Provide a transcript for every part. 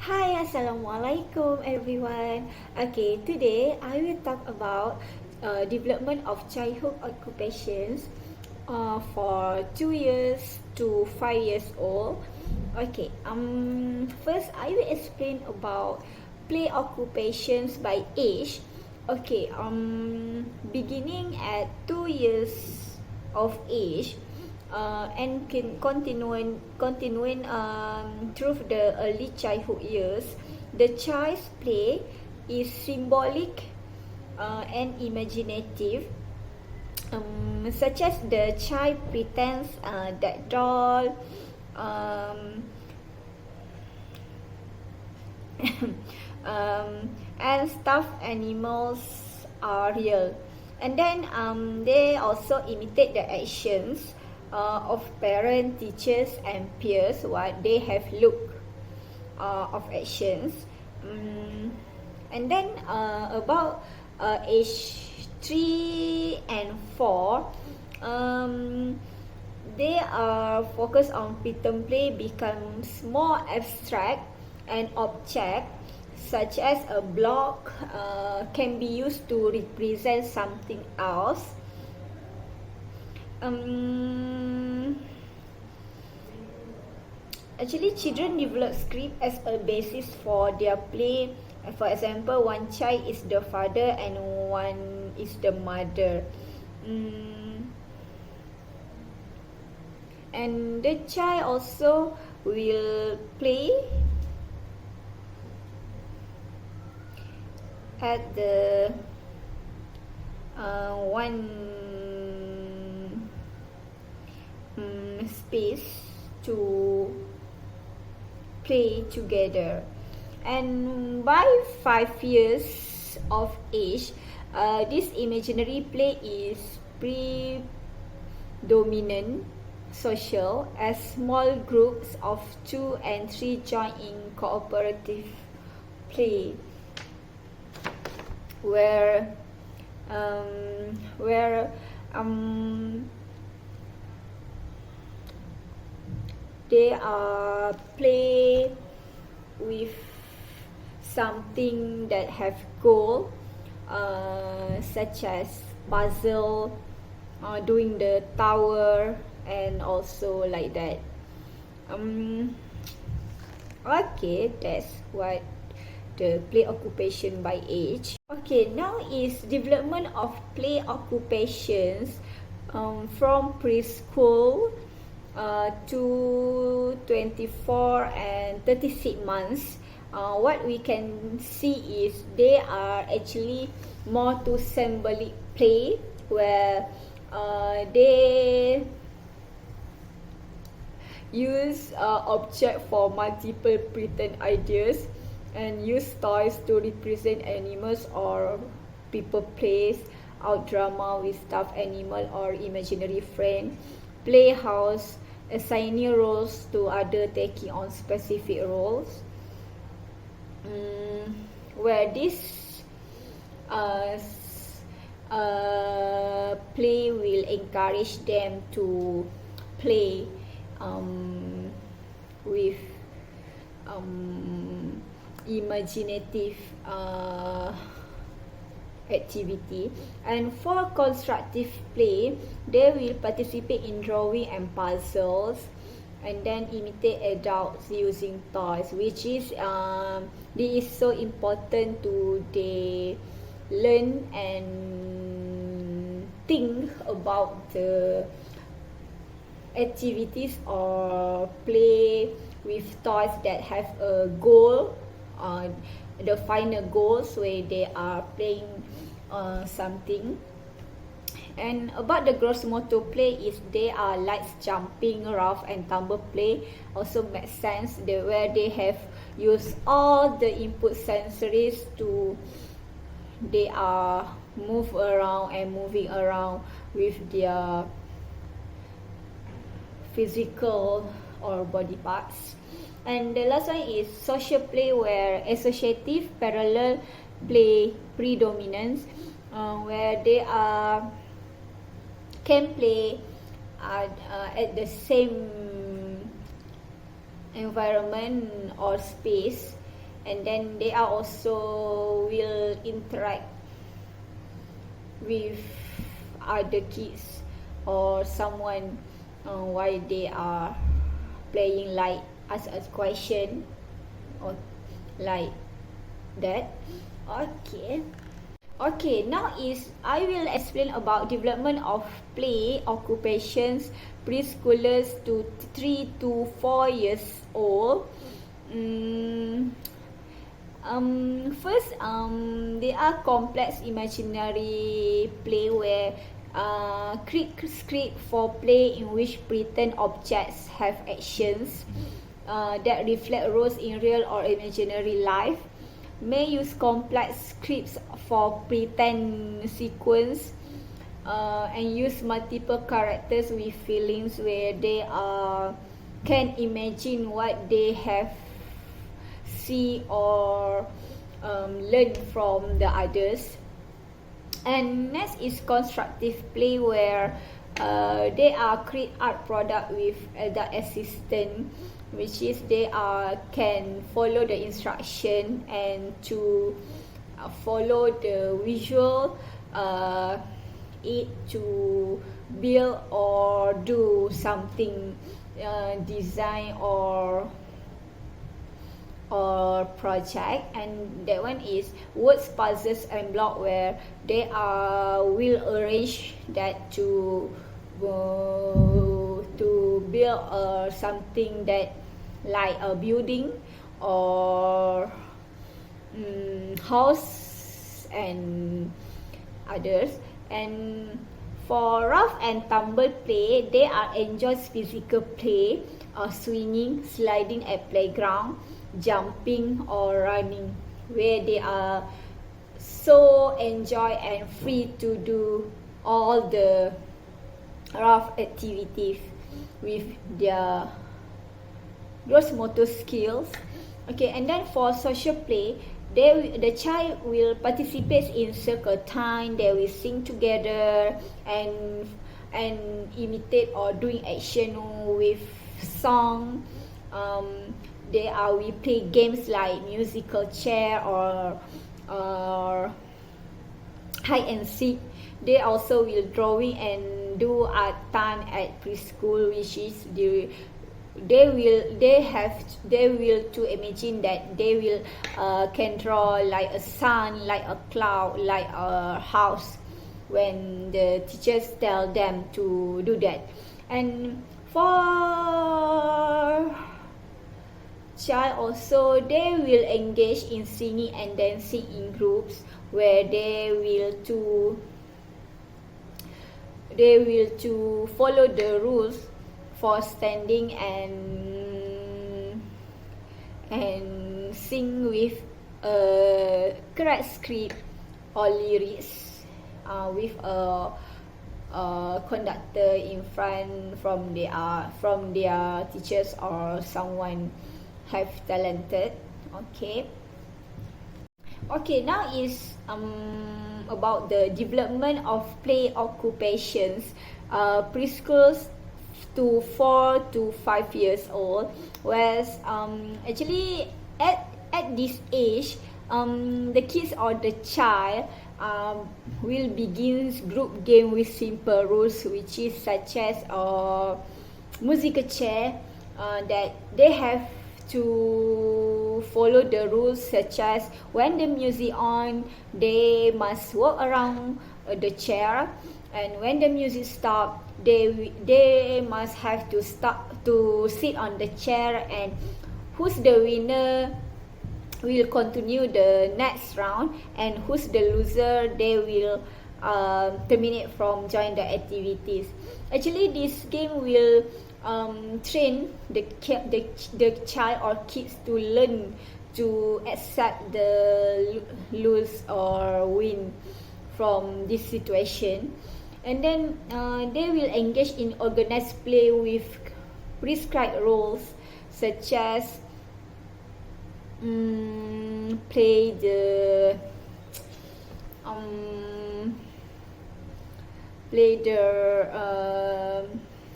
Hi, Assalamualaikum everyone. Okay, today I will talk about development of childhood occupations for 2 years to 5 years old. Okay, first I will explain about play occupations by age. Okay, beginning at 2 years of age, and can continuing through the early childhood years. The child's play is symbolic and imaginative, such as the child pretends that doll, um, and stuffed animals are real. And then they also imitate the actions of parents, teachers, and peers. What they have look of actions. And then about age 3 and 4, they are focused on pretend play becomes more abstract, and object such as a block can be used to represent something else. Actually, children develop script as a basis for their play. For example, one child is the father and one is the mother. And the child also will play at the one space to play together. And by 5 years of age, this imaginary play is predominant social, as small groups of 2 and 3 join in cooperative play, where they play with something that have goal, such as puzzle, doing the tower, and also like that. Okay, that's what the play occupation by age. Okay, now is development of play occupations from preschool to 24 and 36 months. What we can see is they are actually more to symbolic play, where they use object for multiple pretend ideas, and use toys to represent animals or people plays, out drama with stuffed animal or imaginary friend, playhouse, assigning roles to other taking on specific roles, where this play will encourage them to play with imaginative activity. And for constructive play, they will participate in drawing and puzzles, and then imitate adults using toys, which is this is so important to they learn and think about the activities or play with toys that have a goal, the final goals where they are playing something. And about the gross motor play is they are like jumping, rough and tumble play. Also makes sense where they have used all the input sensories to they are move around and moving around with their physical or body parts. And the last one is social play, where associative parallel play predominance, where they can play at the same environment or space, and then they are also will interact with other kids or someone while they are playing, like ask a question or like that. Okay, now I will explain about development of play occupations preschoolers to 3 to 4 years old. First, they are complex imaginary play where create script for play in which pretend objects have actions that reflect roles in real or imaginary life. May use complex scripts for pretend sequence and use multiple characters with feelings where they can imagine what they have see or learn from the others. And next is constructive play where they are create art product with adult assistant, which is they can follow the instruction and to follow the visual it to build or do something design or project. And that one is words, puzzles and block where they will arrange that to build something that like a building or house and others. And for rough and tumble play, they enjoys physical play or swinging, sliding at playground, jumping or running, where they are so enjoy and free to do all the rough activities with their gross motor skills. Okay, and then for social play, the child will participate in circle time. They will sing together and imitate or doing action with song. We play games like musical chair or hide and seek. They also will drawing and do art time at preschool, which is they will to imagine that they will can draw like a sun, like a cloud, like a house when the teachers tell them to do that. And for child also, they will engage in singing and dancing in groups where they will to follow the rules for standing and sing with a correct script or lyrics with a conductor in front from their teachers or someone have talented. Okay, now is about the development of play occupations preschools to 4 to 5 years old, whereas actually at this age the kids or the child will begin group game with simple rules, which is such as musical chair that they have to follow the rules, such as when the music on, they must walk around the chair, and when the music stop, they must have to stop to sit on the chair, and who's the winner will continue the next round, and who's the loser they will terminate from join the activities. Actually, this game will train the child or kids to learn to accept the lose or win from this situation. And then they will engage in organized play with prescribed roles, such as play the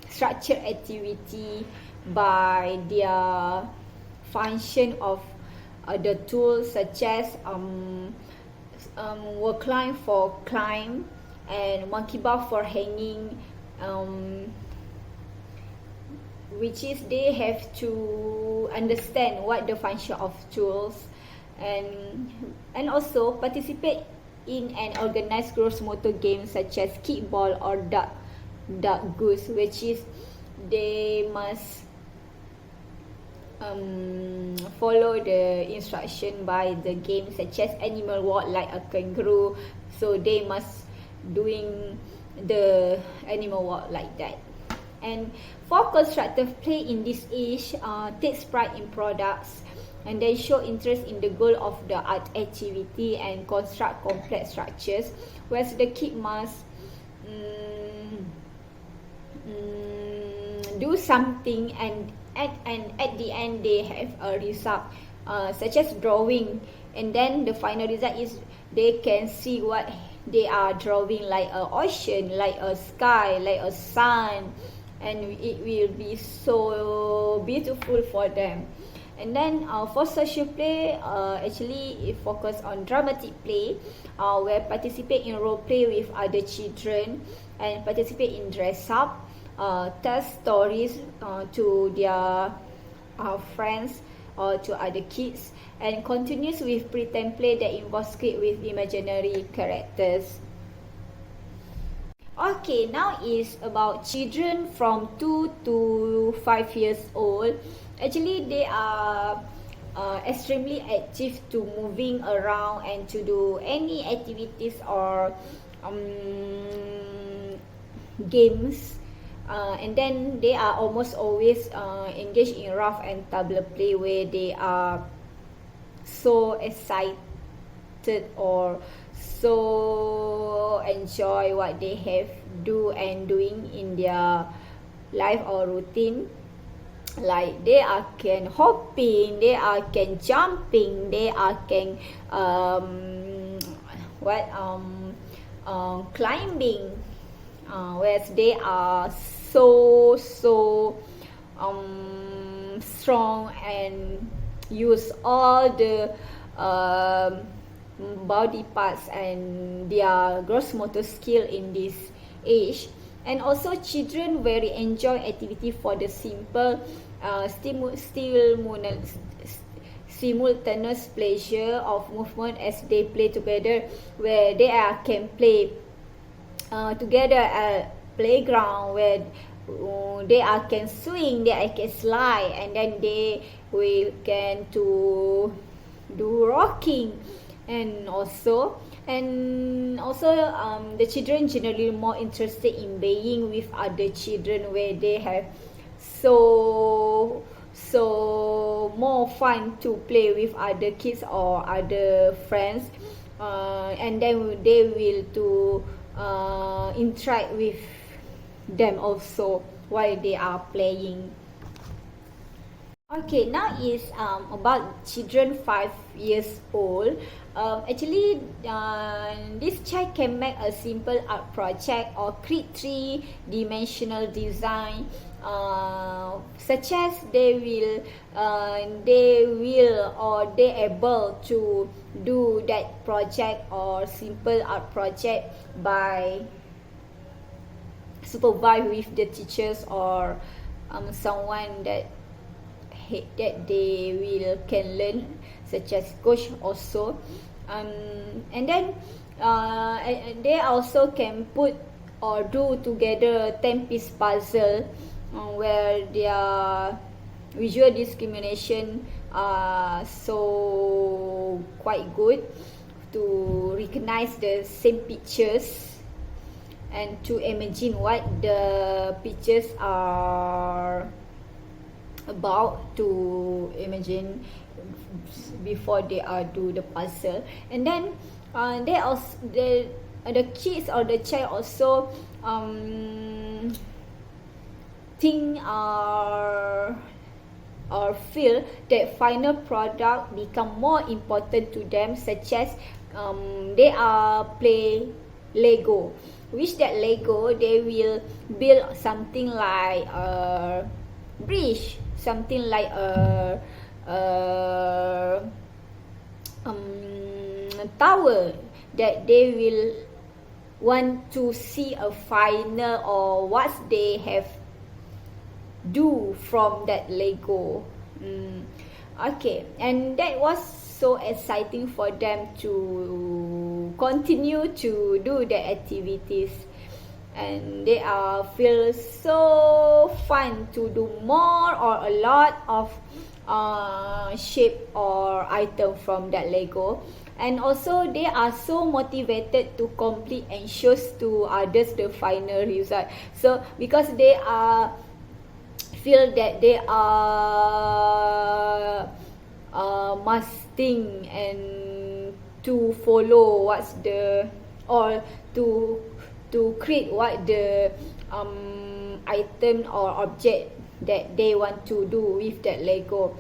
structured activity by their function of the tools such as wall climb for climb and monkey bar for hanging, which is they have to understand what the function of tools, and also participate in an organized gross motor game such as kickball or duck goose, which is they must follow the instruction by the game, such as animal walk like a kangaroo, so they must doing the animal walk like that. And for constructive play in this age, takes pride in products and then show interest in the goal of the art activity and construct complex structures, whereas the kid must do something and at the end they have a result, such as drawing, and then the final result is they can see what they are drawing, like a ocean, like a sky, like a sun, and it will be so beautiful for them. And then for social play, actually it focus on dramatic play, where participate in role play with other children and participate in dress up, tell stories to their friends or to other kids, and continues with pretend play that involves script with imaginary characters. Okay, now is about children from 2 to 5 years old. Actually, they are extremely active to moving around and to do any activities or games. And then they are almost always engaged in rough and tumble play, where they are so excited or so enjoy what they have do and doing in their life or routine. Like they are can hopping, they are can jumping, they are can climbing, whereas they are so strong and use all the body parts and their gross motor skill in this age. And also children very enjoy activity for the simple simultaneous pleasure of movement as they play together, where they can play together at playground, where they can swing, they can slide, and then they will can to do rocking. And also the children generally more interested in being with other children, where they have so more fun to play with other kids or other friends, and then they will to interact with them also while they are playing. Okay, now is about children 5 years old. Actually, this child can make a simple art project or create three-dimensional design, such as they able to do that project or simple art project by supervise with the teachers or someone that they will can learn, such as coach also. And then they also can put or do together 10-piece puzzle, where their visual discrimination are so quite good to recognize the same pictures and to imagine what the pictures are about, to imagine before they do the puzzle. And then they also the kids or the child also think or feel that final product become more important to them, such as they are play Lego, which that Lego they will build something like a bridge, something like a tower that they will want to see a final or what they have do from that Lego. Okay, and that was so exciting for them to continue to do the activities, and they feel so fun to do more or a lot of shape or item from that Lego. And also they are so motivated to complete and shows to others the final result. So because they are feel that they are musting and to follow what's the or to create what the item or object that they want to do with that Lego.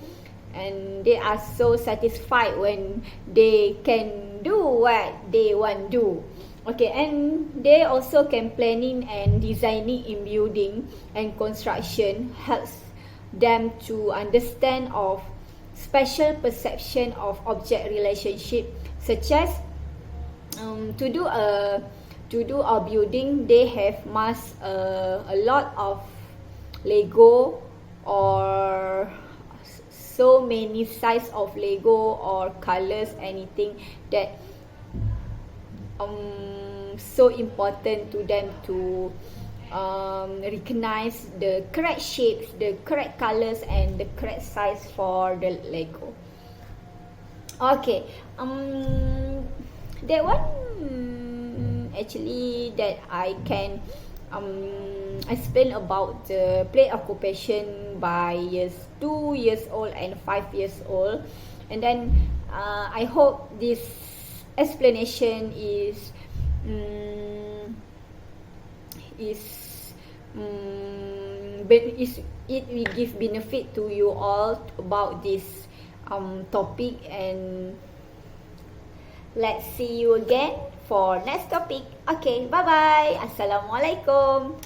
And they are so satisfied when they can do what they want to do. Okay, and they also can planning and designing in building and construction helps them to understand of special perception of object relationship, such as to do a building. They have mass a lot of Lego or so many size of Lego or colors, anything that so important to them to recognize the correct shapes, the correct colors, and the correct size for the Lego. Okay, that one actually that I can explain about the play occupation by years 2 years old and 5 years old. And then I hope this explanation is it will give benefit to you all about this topic. And let's see you again for next topic. Okay, bye bye. Assalamualaikum.